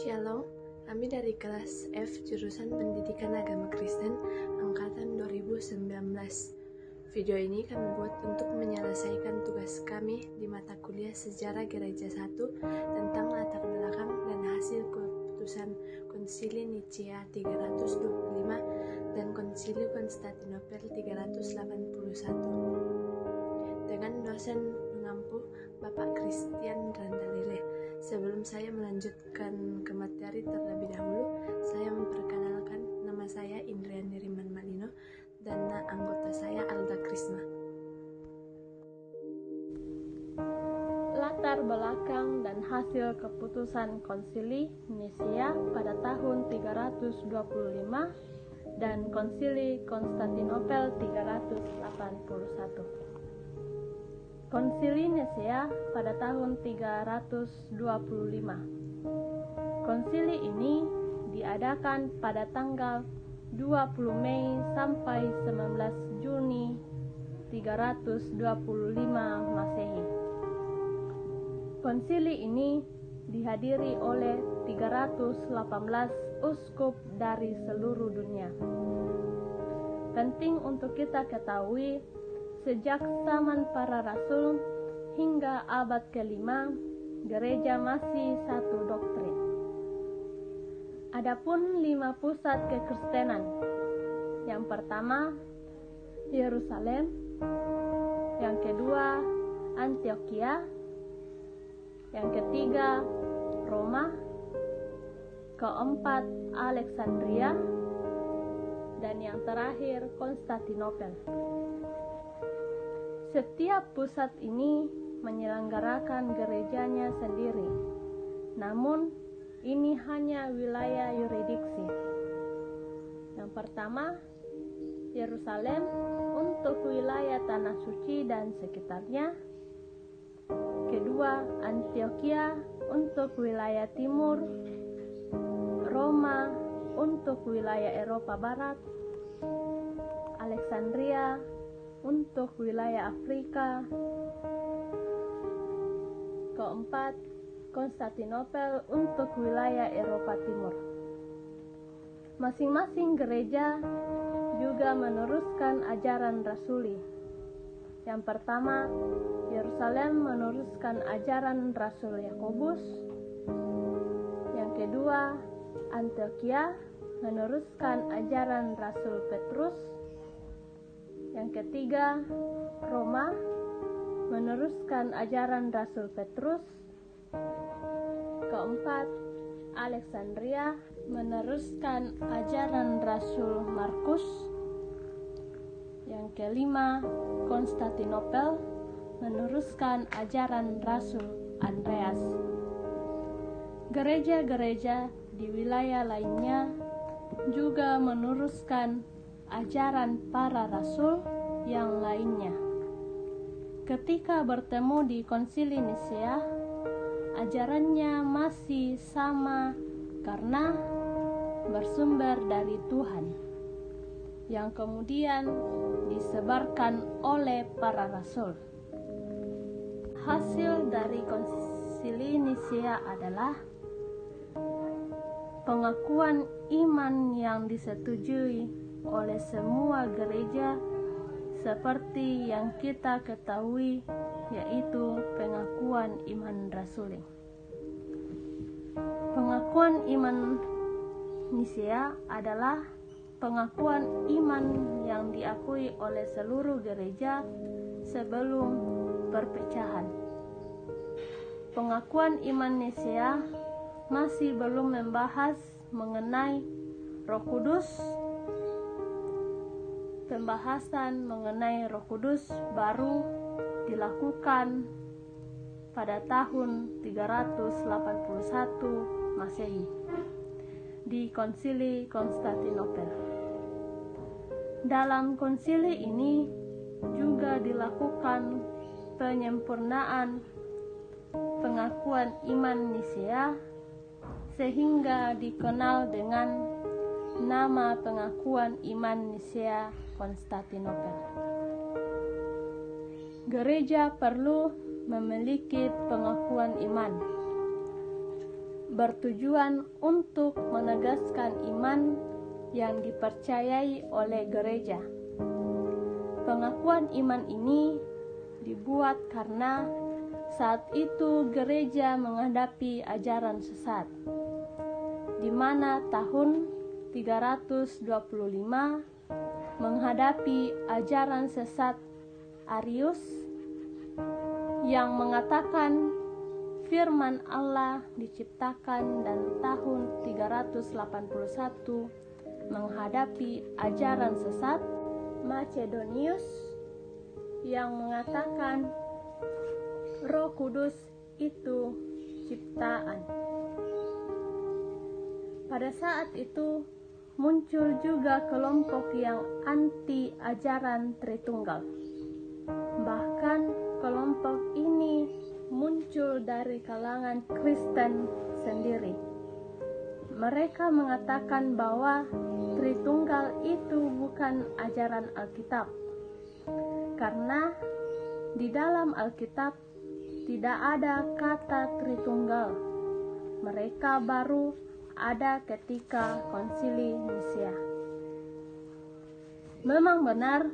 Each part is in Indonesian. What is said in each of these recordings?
Shalom, kami dari kelas F jurusan Pendidikan Agama Kristen angkatan 2019. Video ini kami buat untuk menyelesaikan tugas kami di mata kuliah Sejarah Gereja 1 tentang latar belakang dan hasil keputusan Konsili Nicea 325 dan Konsili Konstantinopel 381 dengan dosen pengampu Bapak Christian Randalile. Sebelum saya melanjutkan ke materi terlebih dahulu, saya memperkenalkan nama saya Indriani Riman Malino dan anggota saya Alda Krisma. Latar belakang dan hasil keputusan Konsili Nicea pada tahun 325 dan Konsili Konstantinopel 381. Konsili Nicea pada tahun 325. Konsili ini diadakan pada tanggal 20 Mei sampai 19 Juni 325 Masehi. Konsili ini dihadiri oleh 318 uskup dari seluruh dunia. Penting untuk kita ketahui, sejak zaman para rasul hingga abad ke-5, gereja masih satu doktrin. Adapun 5 pusat kekristenan. Yang pertama, Yerusalem. Yang kedua, Antioquia. Yang ketiga, Roma. Keempat, Alexandria. Dan yang terakhir, Konstantinopel. Setiap pusat ini menyelenggarakan gerejanya sendiri, namun ini hanya wilayah yurisdiksi. Yang pertama, Yerusalem untuk wilayah Tanah Suci dan sekitarnya. Kedua, Antioquia untuk wilayah timur. Roma untuk wilayah Eropa Barat. Alexandria untuk wilayah Afrika. Keempat, Konstantinopel untuk wilayah Eropa Timur. Masing-masing gereja juga meneruskan ajaran rasuli. Yang pertama, Yerusalem meneruskan ajaran Rasul Yakobus. Yang kedua, Antioquia meneruskan ajaran Rasul Petrus. Yang ketiga, Roma meneruskan ajaran Rasul Petrus. Keempat, Alexandria meneruskan ajaran Rasul Markus. Yang kelima, Konstantinopel meneruskan ajaran Rasul Andreas. Gereja-gereja di wilayah lainnya juga meneruskan ajaran para rasul yang lainnya. Ketika bertemu di Konsili Nicea, ajarannya masih sama karena bersumber dari Tuhan, yang kemudian disebarkan oleh para rasul. Hasil dari Konsili Nicea adalah pengakuan iman yang disetujui oleh semua gereja seperti yang kita ketahui, yaitu pengakuan iman rasuli. Pengakuan iman Nicea adalah pengakuan iman yang diakui oleh seluruh gereja sebelum perpecahan. Pengakuan iman Nicea masih belum membahas mengenai Roh Kudus. Pembahasan mengenai Roh Kudus baru dilakukan pada tahun 381 Masehi di Konsili Konstantinopel. Dalam konsili ini juga dilakukan penyempurnaan pengakuan iman Nicea sehingga dikenal dengan nama pengakuan iman Nicea Konstantinopel. Gereja perlu memiliki pengakuan iman. bertujuan untuk menegaskan iman yang dipercayai oleh gereja. Pengakuan iman ini dibuat karena saat itu gereja menghadapi ajaran sesat, di mana tahun 325 menghadapi ajaran sesat Arius yang mengatakan firman Allah diciptakan, dan tahun 381 menghadapi ajaran sesat Macedonius yang mengatakan Roh Kudus itu ciptaan. Pada saat itu muncul juga kelompok yang anti ajaran Tritunggal. Bahkan kelompok ini muncul dari kalangan Kristen sendiri. Mereka mengatakan bahwa Tritunggal itu bukan ajaran Alkitab, karena di dalam Alkitab tidak ada kata Tritunggal. Mereka baru ada ketika Konsili Nisia. Memang benar,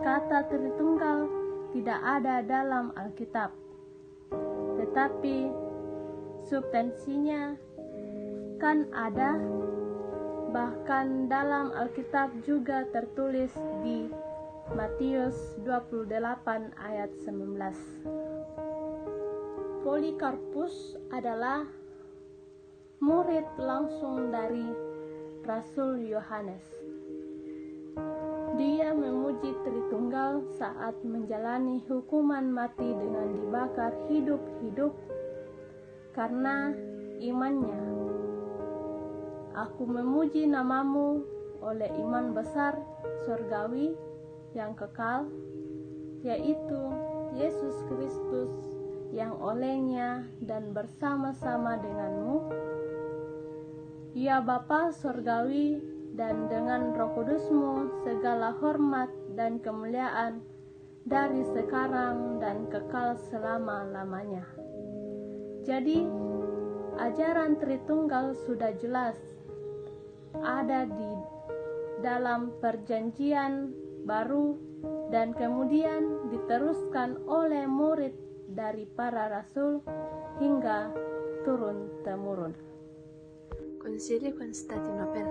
kata Tritunggal tidak ada dalam Alkitab, tetapi substansinya kan ada. Bahkan dalam Alkitab juga tertulis di Matius 28 ayat 19. Polikarpus adalah murid langsung dari Rasul Yohanes. Dia memuji Tritunggal saat menjalani hukuman mati dengan dibakar hidup-hidup karena imannya. Aku memuji namamu oleh iman besar surgawi yang kekal, yaitu Yesus Kristus, yang olehnya dan bersama-sama denganmu, ya Bapa surgawi, dan dengan Roh Kudusmu segala hormat dan kemuliaan dari sekarang dan kekal selama-lamanya. Jadi, ajaran Tritunggal sudah jelas ada di dalam Perjanjian Baru dan kemudian diteruskan oleh murid dari para rasul hingga turun-temurun. Konsili Konstantinopel.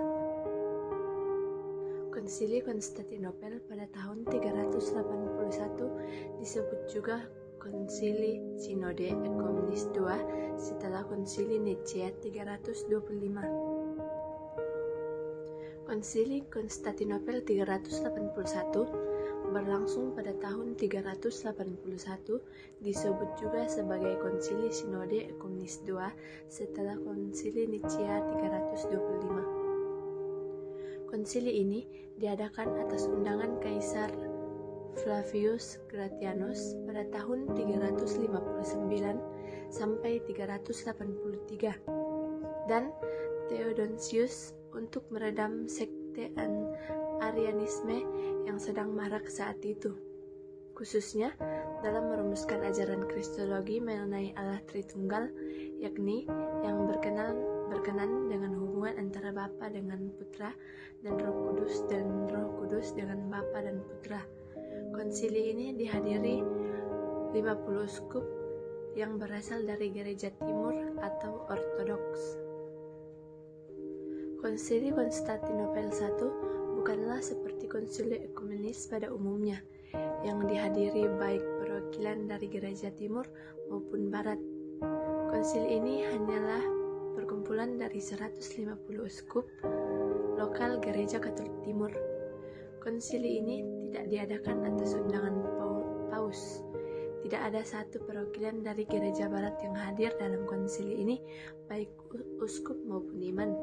Konsili Konstantinopel pada tahun 381 disebut juga Konsili Sinode Ekumenis II setelah Konsili Nicea 325. Konsili Konstantinopel 381 berlangsung pada tahun 381 disebut juga sebagai Konsili Sinode Ekumenis II setelah Konsili Nicea 325. Konsili ini diadakan atas undangan Kaisar Flavius Gratianus pada tahun 359 sampai 383 dan Theodosius untuk meredam sekte Arianisme yang sedang marak saat itu, khususnya dalam merumuskan ajaran Kristologi mengenai Allah Tritunggal, yakni yang berkenan dengan hubungan antara Bapa dengan Putra dan Roh Kudus dengan Bapa dan Putra. Konsili ini dihadiri 50 uskup yang berasal dari Gereja Timur atau Ortodoks. Konsili Konstantinopel I bukanlah seperti konsili ekumenis pada umumnya, yang dihadiri baik perwakilan dari Gereja Timur maupun Barat. Konsili ini hanyalah perkumpulan dari 150 uskup lokal Gereja Katolik Timur. Konsili ini tidak diadakan atas undangan Paus. Tidak ada satu perwakilan dari Gereja Barat yang hadir dalam konsili ini, baik uskup maupun imam.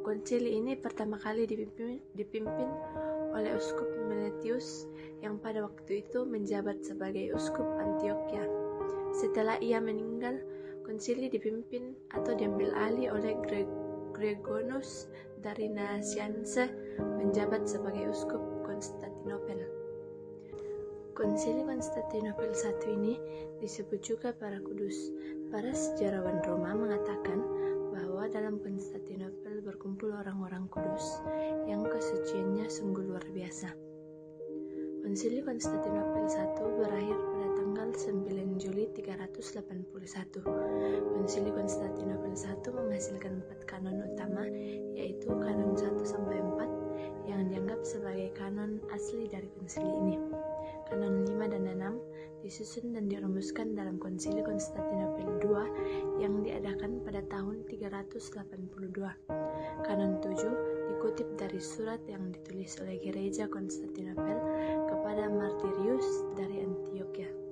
Konsili ini pertama kali dipimpin oleh Uskup Meletius yang pada waktu itu menjabat sebagai Uskup Antioquia. Setelah ia meninggal, konsili dipimpin atau diambil alih oleh Gregonus dari Nazianze menjabat sebagai Uskup Konstantinopel. Konsili Konstantinopel I ini disebut juga para kudus. Para sejarawan Roma mengatakan bahwa dalam Konstantinopel berkumpul orang-orang kudus yang kesuciannya sungguh luar biasa. Konsili Konstantinopel I berakhir pada tanggal 9 Juli 381. Konsili Konstantinopel I menghasilkan 4 kanon utama, yaitu kanon 1-4 yang dianggap sebagai kanon asli dari konsili ini. Kanon 5 dan 6 disusun dan dirumuskan dalam Konsili Konstantinopel II yang diadakan pada tahun 382. Kanon 7 dikutip dari surat yang ditulis oleh Gereja Konstantinopel kepada Martirius dari Antioquia.